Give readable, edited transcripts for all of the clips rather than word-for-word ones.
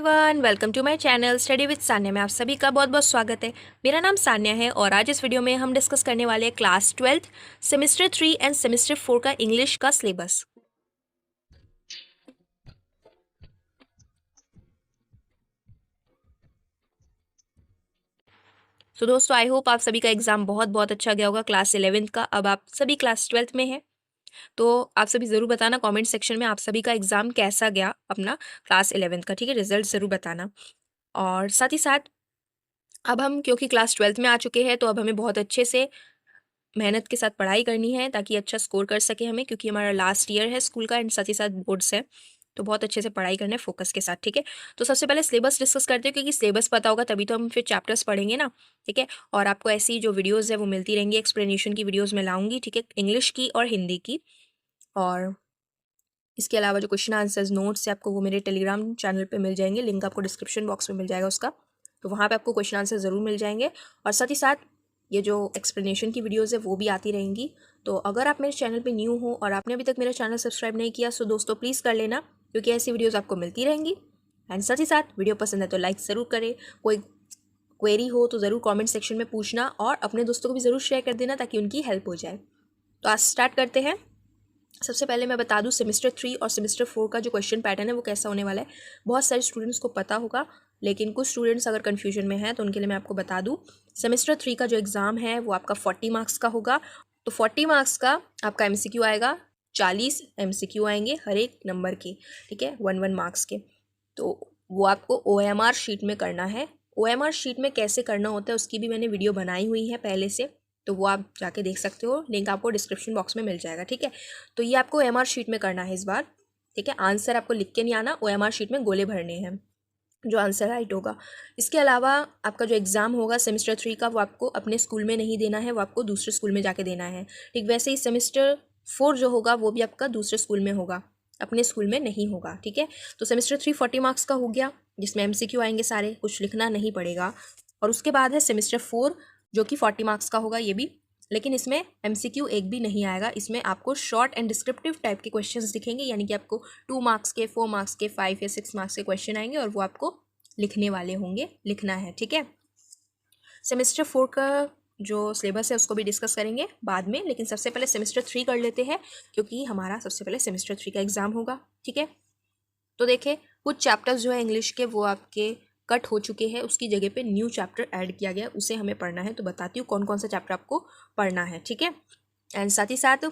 Everyone, welcome to my channel study with Sanya में आप सभी का बहुत बहुत स्वागत है। मेरा नाम सान्या है और आज इस वीडियो में हम डिस्कस करने वाले हैं क्लास 12 सेमेस्टर 3 एंड सेमेस्टर 4 का इंग्लिश का सिलेबस। तो दोस्तों, आई होप आप सभी का एग्जाम बहुत बहुत अच्छा गया होगा क्लास 11th का। अब आप सभी क्लास 12th में हैं, तो आप सभी ज़रूर बताना कमेंट सेक्शन में आप सभी का एग्ज़ाम कैसा गया अपना क्लास 11th का। ठीक है, रिजल्ट ज़रूर बताना। और साथ ही साथ अब हम क्योंकि क्लास 12th में आ चुके हैं, तो अब हमें बहुत अच्छे से मेहनत के साथ पढ़ाई करनी है ताकि अच्छा स्कोर कर सके हमें, क्योंकि हमारा लास्ट ईयर है स्कूल का एंड साथ ही साथ बोर्ड्स है। तो बहुत अच्छे से पढ़ाई करना है फोकस के साथ। ठीक है, तो सबसे पहले सिलेबस डिस्कस करते हैं, क्योंकि सिलेबस पता होगा तभी तो हम फिर चैप्टर्स पढ़ेंगे ना। ठीक है, और आपको ऐसी जो वीडियोज़ है वो मिलती रहेंगी, एक्सप्लेनेशन की वीडियोज़ मैं लाऊंगी। ठीक है, इंग्लिश की और हिंदी की। और इसके अलावा जो क्वेश्चन आंसर्स नोट्स है आपको वो मेरे टेलीग्राम चैनल पे मिल जाएंगे, लिंक आपको डिस्क्रिप्शन बॉक्स में मिल जाएगा उसका। तो वहाँ पे आपको क्वेश्चन आंसर ज़रूर मिल जाएंगे। और साथ ही साथ ये जो एक्सप्लेनेशन की वीडियोज़ है वो भी आती रहेंगी। तो अगर आप मेरे चैनल पे न्यू हो और आपने अभी तक मेरा चैनल सब्सक्राइब नहीं किया, सो दोस्तों प्लीज़ कर लेना, क्योंकि ऐसी वीडियोज़ आपको मिलती रहेंगी। एंड साथ ही साथ वीडियो पसंद है तो लाइक ज़रूर करें। कोई क्वेरी हो तो ज़रूर कमेंट सेक्शन में पूछना और अपने दोस्तों को भी ज़रूर शेयर कर देना ताकि उनकी हेल्प हो जाए। तो आज स्टार्ट करते हैं। सबसे पहले मैं बता दूं सेमेस्टर 3 और सेमेस्टर 4 का जो क्वेश्चन पैटर्न है वो कैसा होने वाला है। बहुत सारे स्टूडेंट्स को पता होगा, लेकिन कुछ स्टूडेंट्स अगर कन्फ्यूजन में हैं तो उनके लिए मैं आपको बता दूं। सेमेस्टर 3 का जो एग्ज़ाम है वो आपका 40 मार्क्स का होगा। तो 40 मार्क्स का आपका एमसीक्यू आएगा, 40 एमसीक्यू आएंगे हर एक नंबर के। ठीक है, 1 मार्क्स के। तो वो आपको OMR शीट में करना है। OMR शीट में कैसे करना होता है उसकी भी मैंने वीडियो बनाई हुई है पहले से, तो वो आप जाके देख सकते हो, लिंक आपको डिस्क्रिप्शन बॉक्स में मिल जाएगा। ठीक है, तो ये आपको OMR शीट में करना है इस बार। ठीक है, आंसर आपको लिख के नहीं आना, OMR शीट में गोले भरने हैं जो आंसर राइट होगा। इसके अलावा आपका जो एग्ज़ाम होगा सेमेस्टर 3 का वो आपको अपने स्कूल में नहीं देना है, वो आपको दूसरे स्कूल में जाके देना है। ठीक वैसे ही सेमेस्टर 4 जो होगा वो भी आपका दूसरे स्कूल में होगा, अपने स्कूल में नहीं होगा। ठीक है, तो सेमेस्टर 3 40 मार्क्स का हो गया, जिसमें MCQ आएंगे सारे, कुछ लिखना नहीं पड़ेगा। और उसके बाद है सेमेस्टर 4 जो कि 40 मार्क्स का होगा ये भी, लेकिन इसमें MCQ एक भी नहीं आएगा। इसमें आपको शॉर्ट एंड डिस्क्रिप्टिव टाइप के क्वेश्चंस दिखेंगे, यानी कि आपको 2 मार्क्स के, 4 मार्क्स के, 5 या 6 मार्क्स के क्वेश्चन आएंगे और वो आपको लिखने वाले होंगे, लिखना है। ठीक है, सेमेस्टर 4 का जो सिलेबस है उसको भी डिस्कस करेंगे बाद में, लेकिन सबसे पहले सेमेस्टर 3 कर लेते हैं, क्योंकि हमारा सबसे पहले सेमेस्टर 3 का एग्ज़ाम होगा। ठीक है, तो देखिए कुछ चैप्टर्स जो है इंग्लिश के वो आपके कट हो चुके हैं, उसकी जगह पे न्यू चैप्टर ऐड किया गया, उसे हमें पढ़ना है। तो बताती हूँ कौन कौन सा चैप्टर आपको पढ़ना है। ठीक है, एंड साथ ही साथ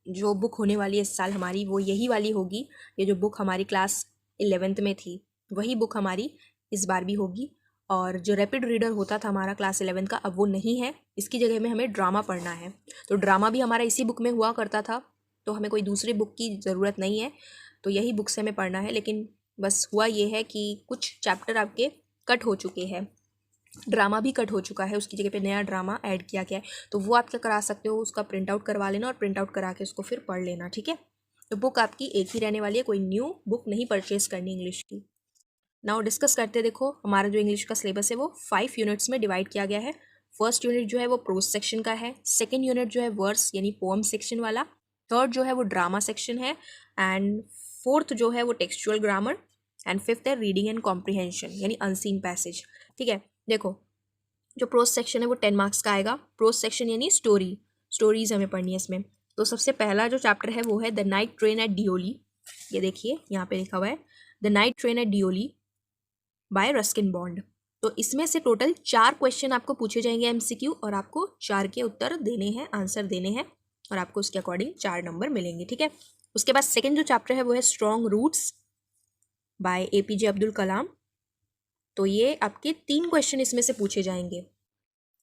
जो बुक होने वाली है इस साल हमारी वो यही वाली होगी। ये जो बुक हमारी क्लास 11th में थी वही बुक हमारी इस बार भी होगी। और जो रैपिड रीडर होता था हमारा क्लास 11 का अब वो नहीं है, इसकी जगह में हमें ड्रामा पढ़ना है। तो ड्रामा भी हमारा इसी बुक में हुआ करता था, तो हमें कोई दूसरी बुक की ज़रूरत नहीं है, तो यही बुक से हमें पढ़ना है। लेकिन बस हुआ ये है कि कुछ चैप्टर आपके कट हो चुके हैं, ड्रामा भी कट हो चुका है, उसकी जगह पे नया ड्रामा ऐड किया गया है। तो वो आप क्या करा सकते हो, उसका प्रिंट आउट करवा लेना और प्रिंट आउट करा के उसको फिर पढ़ लेना। ठीक है, तो बुक आपकी एक ही रहने वाली है, कोई न्यू बुक नहीं परचेज करनी इंग्लिश की। नाउ डिस्कस करते, देखो हमारा जो इंग्लिश का सिलेबस है वो 5 यूनिट्स में डिवाइड किया गया है। फर्स्ट यूनिट जो है वो प्रोज सेक्शन का है, सेकेंड यूनिट जो है वर्स यानी पोअम सेक्शन वाला, थर्ड जो है वो ड्रामा सेक्शन है, एंड फोर्थ जो है वो टेक्सचुअल ग्रामर, एंड फिफ्थ है रीडिंग एंड कॉम्प्रिहेंशन यानी अनसीन पैसेज। ठीक है, देखो जो प्रोज सेक्शन है वो 10 मार्क्स का आएगा। प्रोज सेक्शन यानी स्टोरीज हमें पढ़नी है इसमें। तो सबसे पहला जो चैप्टर है वो है the night train at Deoli. ये देखिए यहाँ पे लिखा हुआ है the night train at Deoli by Ruskin Bond. तो इसमें से टोटल 4 क्वेश्चन आपको पूछे जाएंगे MCQ, और आपको 4 के उत्तर देने हैं, आंसर देने हैं, और आपको उसके अकॉर्डिंग 4 नंबर मिलेंगे। ठीक है, उसके बाद सेकेंड जो चैप्टर है वो है strong roots by APJ Abdul Kalam. तो ये आपके 3 क्वेश्चन इसमें से पूछे जाएंगे।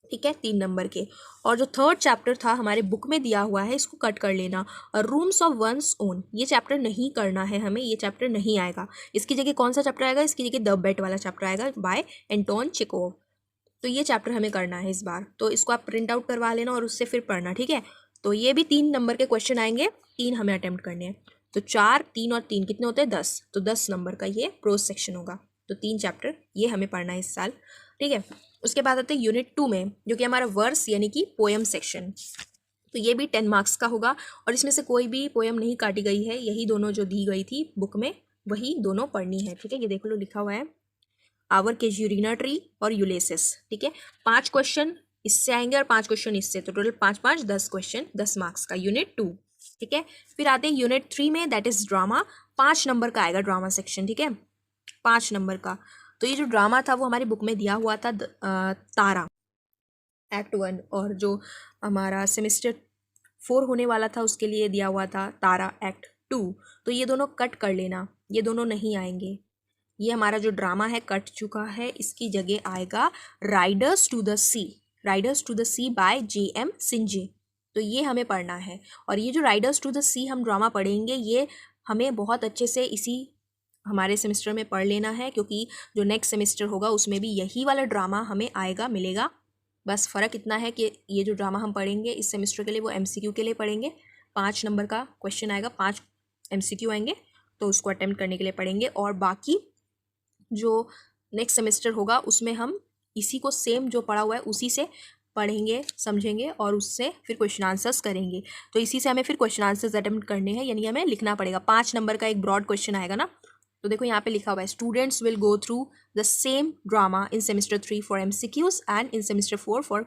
ठीक है, 3 नंबर के। और जो थर्ड चैप्टर था हमारे बुक में दिया हुआ है, इसको कट कर लेना। और रूम्स ऑफ वंस ओन ये चैप्टर नहीं करना है हमें, ये चैप्टर नहीं आएगा। इसकी जगह कौन सा चैप्टर आएगा, इसकी जगह द बेट वाला चैप्टर आएगा बाय एंटोन चेकोव। तो ये चैप्टर हमें करना है इस बार, तो इसको आप प्रिंट आउट करवा लेना और उससे फिर पढ़ना। ठीक है, तो ये भी 3 नंबर के क्वेश्चन आएंगे, 3 हमें अटेम्प्ट करने हैं। तो 4, 3 और 3 कितने होते हैं 10, तो 10 नंबर का ये प्रोज सेक्शन होगा। तो 3 चैप्टर ये हमें पढ़ना है इस साल। ठीक है, उसके बाद आते हैं यूनिट 2 में, जो कि हमारा वर्स यानी कि पोएम सेक्शन। तो ये भी 10 मार्क्स का होगा, और इसमें से कोई भी पोएम नहीं काटी गई है, यही दोनों जो दी गई थी बुक में वही दोनों पढ़नी है, ठीक है। ये देख लो लिखा हुआ है आवर केजुरिना ट्री और यूलेसिस, ठीक है। 5 क्वेश्चन इससे आएंगे और 5 क्वेश्चन इससे, तो टोटल 5 5 10 क्वेश्चन 10 मार्क्स का यूनिट 2, ठीक है। फिर आते हैं यूनिट 3 में, दैट इज ड्रामा। 5 नंबर का आएगा ड्रामा सेक्शन, ठीक है, 5 नंबर का। तो ये जो ड्रामा था वो हमारी बुक में दिया हुआ था तारा एक्ट 1, और जो हमारा सेमेस्टर 4 होने वाला था उसके लिए दिया हुआ था तारा एक्ट 2। तो ये दोनों कट कर लेना, ये दोनों नहीं आएंगे। ये हमारा जो ड्रामा है कट चुका है, इसकी जगह आएगा Riders to the Sea, riders to the sea by J.M. Synge. तो ये हमें पढ़ना है, और ये जो राइडर्स टू द सी हम ड्रामा पढ़ेंगे ये हमें बहुत अच्छे से इसी हमारे सेमेस्टर में पढ़ लेना है, क्योंकि जो नेक्स्ट सेमेस्टर होगा उसमें भी यही वाला ड्रामा हमें आएगा, मिलेगा। बस फ़र्क इतना है कि ये जो ड्रामा हम पढ़ेंगे इस सेमेस्टर के लिए वो MCQ के लिए पढ़ेंगे। 5 नंबर का क्वेश्चन आएगा, 5 MCQ आएंगे, तो उसको अटेम्प्ट करने के लिए पढ़ेंगे। और बाकी जो नेक्स्ट सेमेस्टर होगा उसमें हम इसी को सेम जो पढ़ा हुआ है उसी से पढ़ेंगे, समझेंगे, और उससे फिर क्वेश्चन आंसर्स करेंगे। तो इसी से हमें फिर क्वेश्चन आंसर्स अटेम्प्ट करने हैं, यानी हमें लिखना पड़ेगा। 5 नंबर का एक ब्रॉड क्वेश्चन आएगा ना, तो देखो यहाँ पे लिखा हुआ है students will go through the same drama in semester 3 for MCQs and in semester 4 for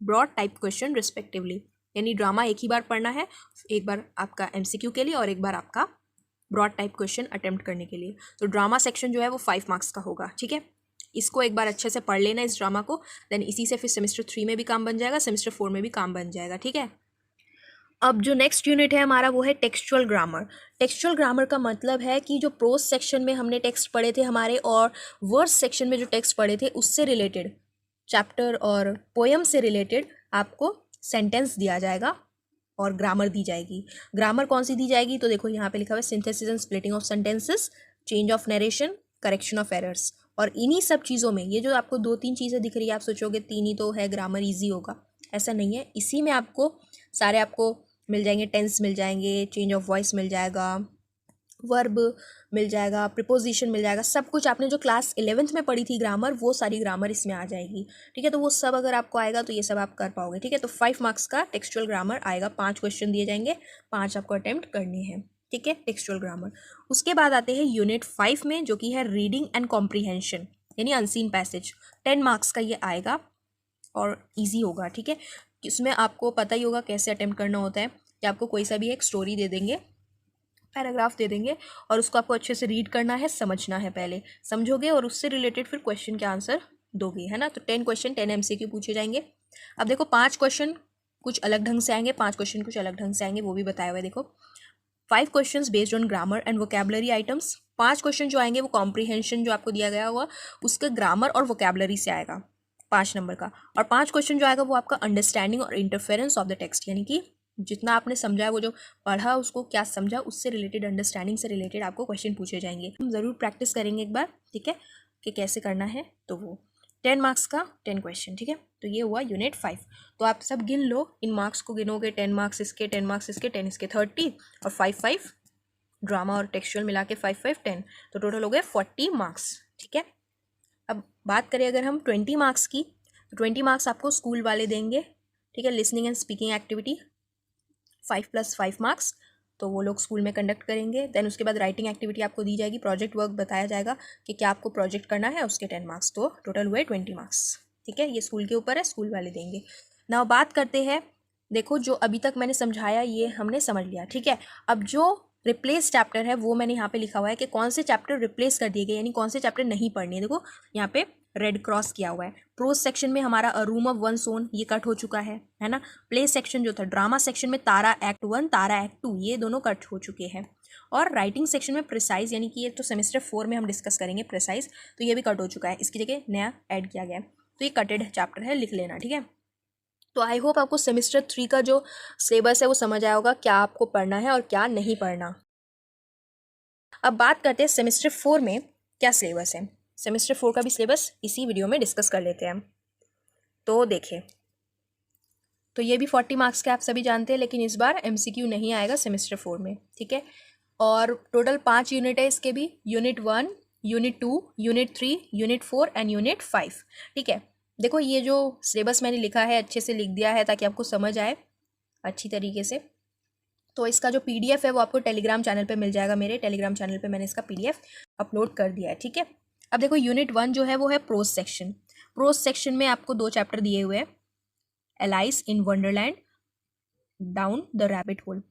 broad type question respectively. यानी ड्रामा एक ही बार पढ़ना है, एक बार आपका MCQ के लिए और एक बार आपका ब्रॉड टाइप क्वेश्चन अटेम्प्ट करने के लिए। तो ड्रामा सेक्शन जो है वो 5 मार्क्स का होगा, ठीक है। इसको एक बार अच्छे से पढ़ लेना इस ड्रामा को, देन इसी से फिर सेमेस्टर 3 में भी काम बन जाएगा, सेमेस्टर 4 में भी काम बन जाएगा, ठीक है। अब जो नेक्स्ट यूनिट है हमारा वो है टेक्सचुअल ग्रामर। टेक्सचुअल ग्रामर का मतलब है कि जो प्रोज सेक्शन में हमने टेक्स्ट पढ़े थे हमारे, और वर्स सेक्शन में जो टेक्स्ट पढ़े थे उससे रिलेटेड, चैप्टर और पोएम से रिलेटेड आपको सेंटेंस दिया जाएगा और ग्रामर दी जाएगी। ग्रामर कौन सी दी जाएगी, तो देखो यहाँ पे लिखा हुआ है synthesis and splitting of sentences, change of narration, correction of errors. और इन्हीं सब चीज़ों में ये जो आपको 2-3 चीज़ें दिख रही है, आप सोचोगे 3 ही तो है, ग्रामर ईजी होगा, ऐसा नहीं है। इसी में आपको सारे आपको मिल जाएंगे, टेंस मिल जाएंगे, चेंज ऑफ वॉइस मिल जाएगा, वर्ब मिल जाएगा, प्रिपोजिशन मिल जाएगा, सब कुछ आपने जो क्लास 11th में पढ़ी थी ग्रामर, वो सारी ग्रामर इसमें आ जाएगी, ठीक है। तो वो सब अगर आपको आएगा तो ये सब आप कर पाओगे, ठीक है। तो 5 मार्क्स का टेक्सचुअल ग्रामर आएगा, 5 क्वेश्चन दिए जाएंगे, 5 आपको अटेम्प्ट करने हैं, ठीक है, टेक्सचुअल ग्रामर। उसके बाद आते हैं यूनिट 5 में, जो कि है रीडिंग एंड कॉम्प्रीहेंशन, यानी अनसीन पैसेज। 10 मार्क्स का ये आएगा और ईजी होगा, ठीक है। इसमें आपको पता ही होगा कैसे अटेम्प्ट करना होता है, कि आपको कोई सा भी एक स्टोरी दे देंगे, पैराग्राफ दे देंगे, और उसको आपको अच्छे से रीड करना है, समझना है, पहले समझोगे और उससे रिलेटेड फिर क्वेश्चन के आंसर दोगे, है ना। तो 10 क्वेश्चन 10 MCQ पूछे जाएंगे। अब देखो 5 क्वेश्चन कुछ अलग ढंग से आएंगे, 5 क्वेश्चन कुछ अलग ढंग से आएंगे, वो भी बताया हुआ है। देखो 5 question based on grammar and vocabulary items. 5 question जो आएंगे वो कॉम्प्रीहेंशन जो आपको दिया गया हुआ उसके ग्रामर और वोकेबलरी से आएगा, 5 नंबर का। और 5 क्वेश्चन जो आएगा वो आपका अंडरस्टैंडिंग और इंटरफेरेंस ऑफ द टेक्स्ट, यानी कि जितना आपने समझा है, वो जो पढ़ा उसको क्या समझा, उससे रिलेटेड, अंडरस्टैंडिंग से रिलेटेड आपको क्वेश्चन पूछे जाएंगे। हम ज़रूर प्रैक्टिस करेंगे एक बार, ठीक है, कि कैसे करना है। तो वो 10 मार्क्स का 10 क्वेश्चन, ठीक है। तो ये हुआ यूनिट 5। तो आप सब गिन लो, इन मार्क्स को गिनोगे, 10 मार्क्स इसके, 10 मार्क्स इसके, 10 इसके, 30, और 5 ड्रामा और टेक्सचुअल मिला के 5 10, तो टोटल हो गए 40 मार्क्स, ठीक है। अब बात करें अगर हम 20 मार्क्स की, तो 20 मार्क्स आपको स्कूल वाले देंगे, ठीक है। Listening and speaking activity 5 + 5 marks, तो वो लोग स्कूल में कंडक्ट करेंगे। देन उसके बाद राइटिंग एक्टिविटी आपको दी जाएगी, प्रोजेक्ट वर्क बताया जाएगा कि क्या आपको प्रोजेक्ट करना है, उसके 10 मार्क्स, तो टोटल हुए 20 मार्क्स, ठीक है। ये स्कूल के ऊपर है, स्कूल वाले देंगे। नाउ बात करते हैं, देखो जो अभी तक मैंने समझाया ये हमने समझ लिया, ठीक है। अब जो रिप्लेस चैप्टर है वो मैंने यहाँ पे लिखा हुआ है कि कौन से चैप्टर रिप्लेस कर दिए गए, यानी कौन से चैप्टर नहीं पढ़ने। देखो यहाँ पे रेड क्रॉस किया हुआ है। प्रोज सेक्शन में हमारा अ रूम ऑफ वंस ओन, ये कट हो चुका है ना। प्ले सेक्शन जो था, ड्रामा सेक्शन में तारा एक्ट 1, तारा एक्ट 2, ये दोनों कट हो चुके हैं। और राइटिंग सेक्शन में प्रिसाइज, यानी कि ये तो सेमेस्टर 4 में हम डिस्कस करेंगे प्रिसाइज, तो ये भी कट हो चुका है, इसकी जगह नया ऐड किया गया है। तो ये कटेड चैप्टर है, लिख लेना, ठीक है। तो आई होप आपको सेमेस्टर 3 का जो सिलेबस है वो समझ आया होगा, क्या आपको पढ़ना है और क्या नहीं पढ़ना। अब बात करते हैं सेमेस्टर 4 में क्या सिलेबस है। सेमेस्टर 4 का भी सिलेबस इसी वीडियो में डिस्कस कर लेते हैं। तो देखिए, तो ये भी 40 मार्क्स के आप सभी जानते हैं, लेकिन इस बार MCQ नहीं आएगा सेमेस्टर 4 में, ठीक है। और टोटल 5 यूनिट है इसके भी, unit 1, unit 2, unit 3, unit 4 and unit 5, ठीक है। देखो ये जो सिलेबस मैंने लिखा है अच्छे से लिख दिया है ताकि आपको समझ आए अच्छी तरीके से। तो इसका जो PDF है वो आपको टेलीग्राम चैनल पे मिल जाएगा। मेरे टेलीग्राम चैनल पे मैंने इसका PDF अपलोड कर दिया है, ठीक है। अब देखो यूनिट 1 जो है वो है प्रोज सेक्शन। प्रोज सेक्शन में आपको 2 चैप्टर दिए हुए हैं, alias in Wonderland, down the rabbit hole,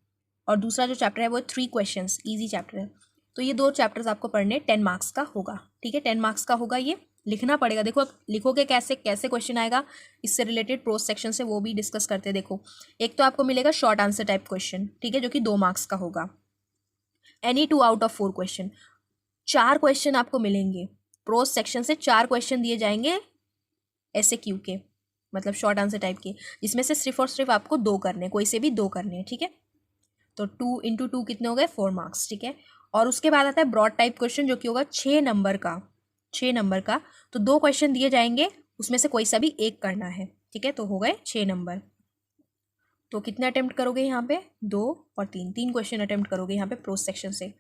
और दूसरा जो चैप्टर है वो 3 क्वेश्चंस, इजी चैप्टर है। तो ये 2 चैप्टर्स आपको पढ़ने 10 मार्क्स का होगा, ठीक है। 10 मार्क्स का होगा, ये लिखना पड़ेगा। देखो लिखोगे कैसे, कैसे क्वेश्चन आएगा इससे रिलेटेड प्रोज सेक्शन से, वो भी डिस्कस करते हैं। देखो एक तो आपको मिलेगा शॉर्ट आंसर टाइप क्वेश्चन, ठीक है, जो कि 2 मार्क्स का होगा। Any 2 out of 4 question, 4 question आपको मिलेंगे प्रोज सेक्शन से। 4 क्वेश्चन दिए जाएंगे SAQ के, मतलब शॉर्ट आंसर टाइप के, जिसमें से सिर्फ और सिर्फ आपको 2 करने, कोई से भी 2 करने हैं, ठीक है। तो 2 इंटू 2 कितने हो गए, 4 मार्क्स, ठीक है। और उसके बाद आता है ब्रॉड टाइप क्वेश्चन, जो कि होगा 6 नंबर का, 6 नंबर का। तो 2 क्वेश्चन दिए जाएंगे, उसमें से कोई सा भी एक करना है, ठीक है। तो हो गए 6 नंबर। तो कितने अटेम्प्ट करोगे यहाँ पे, 2 और 3, 3 क्वेश्चन अटेम्प्ट करोगे यहाँ पे प्रोज सेक्शन से।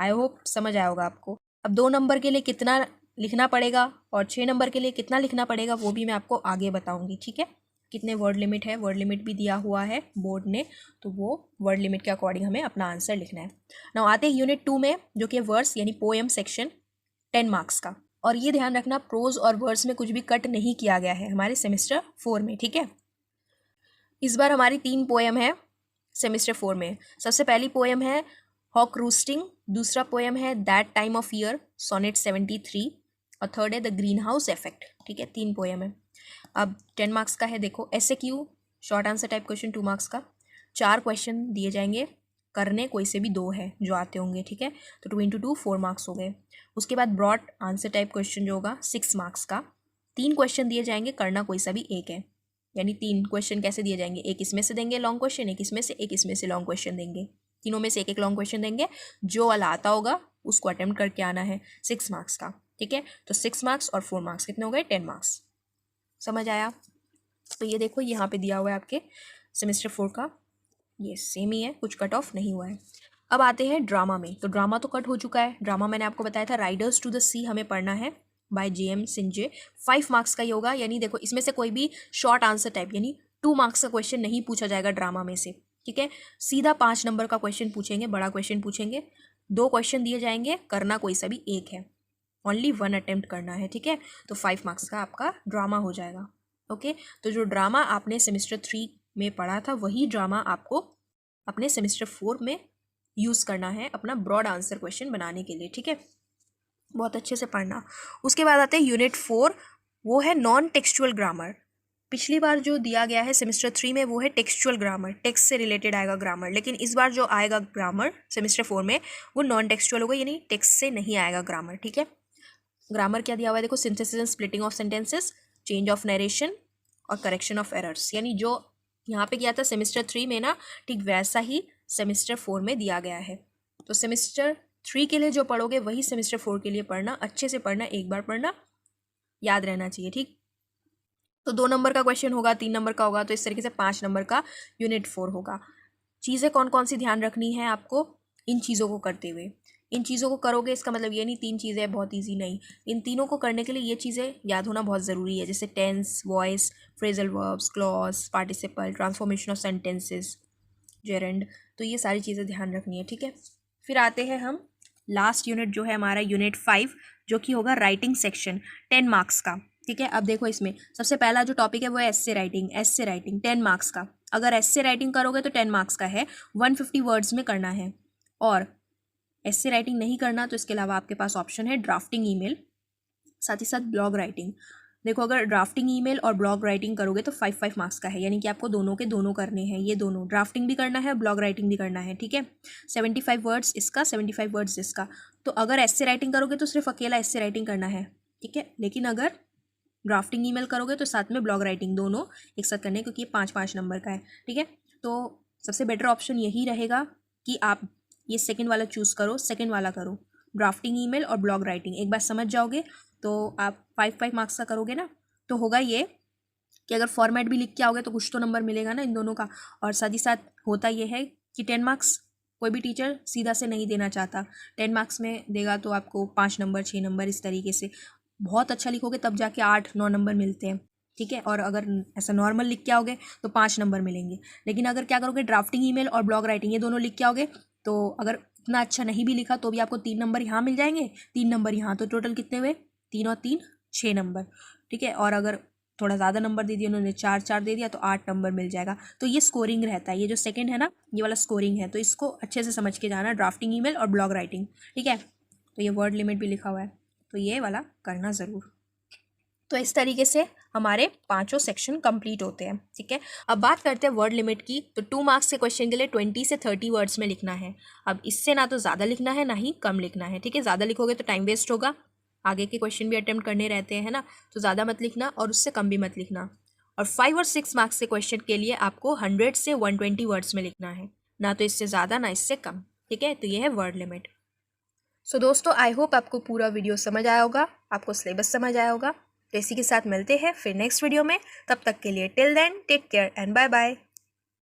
आई होप समझ आया होगा आपको। अब 2 नंबर के लिए कितना लिखना पड़ेगा और 6 नंबर के लिए कितना लिखना पड़ेगा वो भी मैं आपको आगे बताऊंगी, ठीक है। कितने वर्ड लिमिट है, वर्ड लिमिट भी दिया हुआ है बोर्ड ने, तो वो वर्ड लिमिट के अकॉर्डिंग हमें अपना आंसर लिखना है। नाउ आते हैं यूनिट 2 में, जो कि वर्ड्स यानी पोएम सेक्शन, 10 मार्क्स का। और ये ध्यान रखना, प्रोज और वर्ड्स में कुछ भी कट नहीं किया गया है हमारे सेमेस्टर 4 में, ठीक है। इस बार हमारी 3 पोएम है सेमेस्टर 4 में। सबसे पहली पोएम है हॉक रूस्टिंग, दूसरा पोएम है that time of year, sonnet 73, और थर्ड है द ग्रीन हाउस इफेक्ट, ठीक है। 3 पोएम है। अब 10 मार्क्स का है। देखो SAQ short answer type question 2 marks का, 4 क्वेश्चन दिए जाएंगे, करने कोई से भी 2 है जो आते होंगे, ठीक है। तो 2 इंटू 2 4 मार्क्स हो गए। उसके बाद ब्रॉड आंसर टाइप क्वेश्चन जो होगा 6 मार्क्स का, 3 क्वेश्चन दिए जाएंगे, करना कोई सा भी एक है। यानी 3 क्वेश्चन कैसे दिए जाएंगे, एक इसमें से देंगे लॉन्ग क्वेश्चन, एक इसमें से, एक इसमें से लॉन्ग क्वेश्चन देंगे। तीनों में से एक एक लॉन्ग क्वेश्चन देंगे, जो वाला आता होगा उसको अटेम्प्ट करके आना है, 6 मार्क्स का, ठीक है। तो 6 मार्क्स और 4 मार्क्स कितने हो गए, 10 मार्क्स। समझ आया। तो ये देखो यहाँ पे दिया हुआ है आपके सेमेस्टर 4 का, ये सेम ही है, कुछ कट ऑफ नहीं हुआ है। अब आते हैं ड्रामा में। तो ड्रामा तो कट हो चुका है। ड्रामा मैंने आपको बताया था राइडर्स टू द सी हमें पढ़ना है बाय JM सिंजे, 5 मार्क्स का ही होगा। यानी देखो इसमें से कोई भी शॉर्ट आंसर टाइप यानी 2 मार्क्स का क्वेश्चन नहीं पूछा जाएगा ड्रामा में से, ठीक है। सीधा 5 नंबर का क्वेश्चन पूछेंगे, बड़ा क्वेश्चन पूछेंगे, 2 क्वेश्चन दिए जाएंगे, करना कोई सा भी एक है, ओनली 1 अटेम्प्ट करना है, ठीक है। तो 5 मार्क्स का आपका ड्रामा हो जाएगा, ओके। तो जो ड्रामा आपने सेमेस्टर 3 में पढ़ा था वही ड्रामा आपको अपने सेमेस्टर 4 में यूज़ करना है अपना ब्रॉड आंसर क्वेश्चन बनाने के लिए, ठीक है। बहुत अच्छे से पढ़ना। उसके बाद आते हैं यूनिट 4, वो है नॉन टेक्सचुअल ग्रामर। पिछली बार जो दिया गया है सेमेस्टर 3 में वो है टेक्सचुअल ग्रामर, टेक्स्ट से रिलेटेड आएगा ग्रामर, लेकिन इस बार जो आएगा ग्रामर सेमेस्टर 4 में वो नॉन टेक्सचुअल होगा, यानी टेक्स्ट से नहीं आएगा ग्रामर, ठीक है। ग्रामर क्या दिया हुआ है देखो, synthesis and splitting of sentences, change of narration और करेक्शन ऑफ एरर्स। यानी जो यहाँ पे किया था सेमेस्टर 3 में ना, ठीक वैसा ही सेमेस्टर 4 में दिया गया है। तो सेमेस्टर 3 के लिए जो पढ़ोगे वही सेमेस्टर 4 के लिए पढ़ना, अच्छे से पढ़ना, एक बार पढ़ना, याद रहना चाहिए, ठीक। तो 2 नंबर का क्वेश्चन होगा, 3 नंबर का होगा, तो इस तरीके से 5 नंबर का यूनिट 4 होगा। चीज़ें कौन कौन सी ध्यान रखनी है आपको इन चीज़ों को करते हुए। इन चीज़ों को करोगे इसका मतलब ये नहीं 3 चीज़ें बहुत इजी, नहीं। इन तीनों को करने के लिए ये चीज़ें याद होना बहुत ज़रूरी है, जैसे tense, voice, phrasal verbs, clause, participle, transformation of sentences, gerund. तो ये सारी चीज़ें ध्यान रखनी है, ठीक है। फिर आते हैं हम लास्ट यूनिट जो है हमारा यूनिट 5, जो कि होगा राइटिंग सेक्शन, 10 मार्क्स का, ठीक है। अब देखो इसमें सबसे पहला जो टॉपिक है वो है एस्से राइटिंग। एस्से राइटिंग 10 मार्क्स का। अगर एस्से राइटिंग करोगे तो 10 मार्क्स का है, 150 वर्ड्स में करना है। और एस्से राइटिंग नहीं करना तो इसके अलावा आपके पास ऑप्शन है ड्राफ्टिंग ईमेल, साथ ही साथ ब्लॉग राइटिंग। देखो अगर ड्राफ्टिंग ईमेल और ब्लॉग राइटिंग करोगे तो 5 मार्क्स का है, यानी कि आपको दोनों के दोनों करने हैं, ये दोनों ड्राफ्टिंग भी करना है, ब्लॉग राइटिंग भी करना है, ठीक है। 75 वर्ड्स इसका, 75 वर्ड्स इसका। तो अगर एस्से राइटिंग करोगे तो सिर्फ अकेला एस्से राइटिंग करना है, ठीक है। लेकिन अगर ड्राफ्टिंग ईमेल करोगे तो साथ में ब्लॉग राइटिंग, दोनों एक साथ करने, क्योंकि ये 5 नंबर का है, ठीक है। तो सबसे बेटर ऑप्शन यही रहेगा कि आप ये सेकंड वाला चूज़ करो, सेकंड वाला करो, ड्राफ्टिंग ईमेल और ब्लॉग राइटिंग। एक बार समझ जाओगे तो आप 5 मार्क्स का करोगे ना, तो होगा ये कि अगर फॉर्मेट भी लिख के आओगे तो कुछ तो नंबर मिलेगा ना इन दोनों का। और साथ ही साथ होता ये है कि 10 मार्क्स कोई भी टीचर सीधा से नहीं देना चाहता, 10 मार्क्स में देगा तो आपको 5 नंबर 6 नंबर इस तरीके से। बहुत अच्छा लिखोगे तब जाके 8-9 नंबर मिलते हैं। ठीक है। और अगर ऐसा नॉर्मल लिख के आओगे तो 5 नंबर मिलेंगे। लेकिन अगर क्या करोगे, ड्राफ्टिंग ईमेल और ब्लॉग राइटिंग ये दोनों लिख के आओगे तो अगर इतना अच्छा नहीं भी लिखा तो भी आपको 3 नंबर यहाँ मिल जाएंगे, 3 नंबर यहाँ, तो टोटल कितने हुए, 3 और 3 6 नंबर। ठीक है। और अगर थोड़ा ज़्यादा नंबर दे दिया उन्होंने, 4 दे दिया, तो 8 नंबर मिल जाएगा। तो ये स्कोरिंग रहता है, ये जो सेकंड है ना ये वाला स्कोरिंग है, तो इसको अच्छे से समझ के जाना, ड्राफ्टिंग ईमेल और ब्लॉग राइटिंग। ठीक है। तो ये वर्ड लिमिट भी लिखा हुआ है, तो ये वाला करना ज़रूर। तो इस तरीके से हमारे 5 सेक्शन कंप्लीट होते हैं। ठीक है। अब बात करते हैं वर्ड लिमिट की। तो 2 मार्क्स के क्वेश्चन के लिए 20 से 30 वर्ड्स में लिखना है। अब इससे ना तो ज़्यादा लिखना है ना ही कम लिखना है। ठीक है। ज़्यादा लिखोगे तो टाइम वेस्ट होगा, आगे के क्वेश्चन भी अटेम्प्ट करने रहते हैं ना, तो ज़्यादा मत लिखना और उससे कम भी मत लिखना। और 5 और 6 मार्क्स के क्वेश्चन के लिए आपको 100 से 120 वर्ड्स में लिखना है, ना तो इससे ज़्यादा ना इससे कम। ठीक है। तो ये है वर्ड लिमिट। सो दोस्तों, आई होप आपको पूरा वीडियो समझ आया होगा, आपको सिलेबस समझ आया होगा। तो इसी के साथ मिलते हैं फिर नेक्स्ट वीडियो में। तब तक के लिए till then take care and bye bye.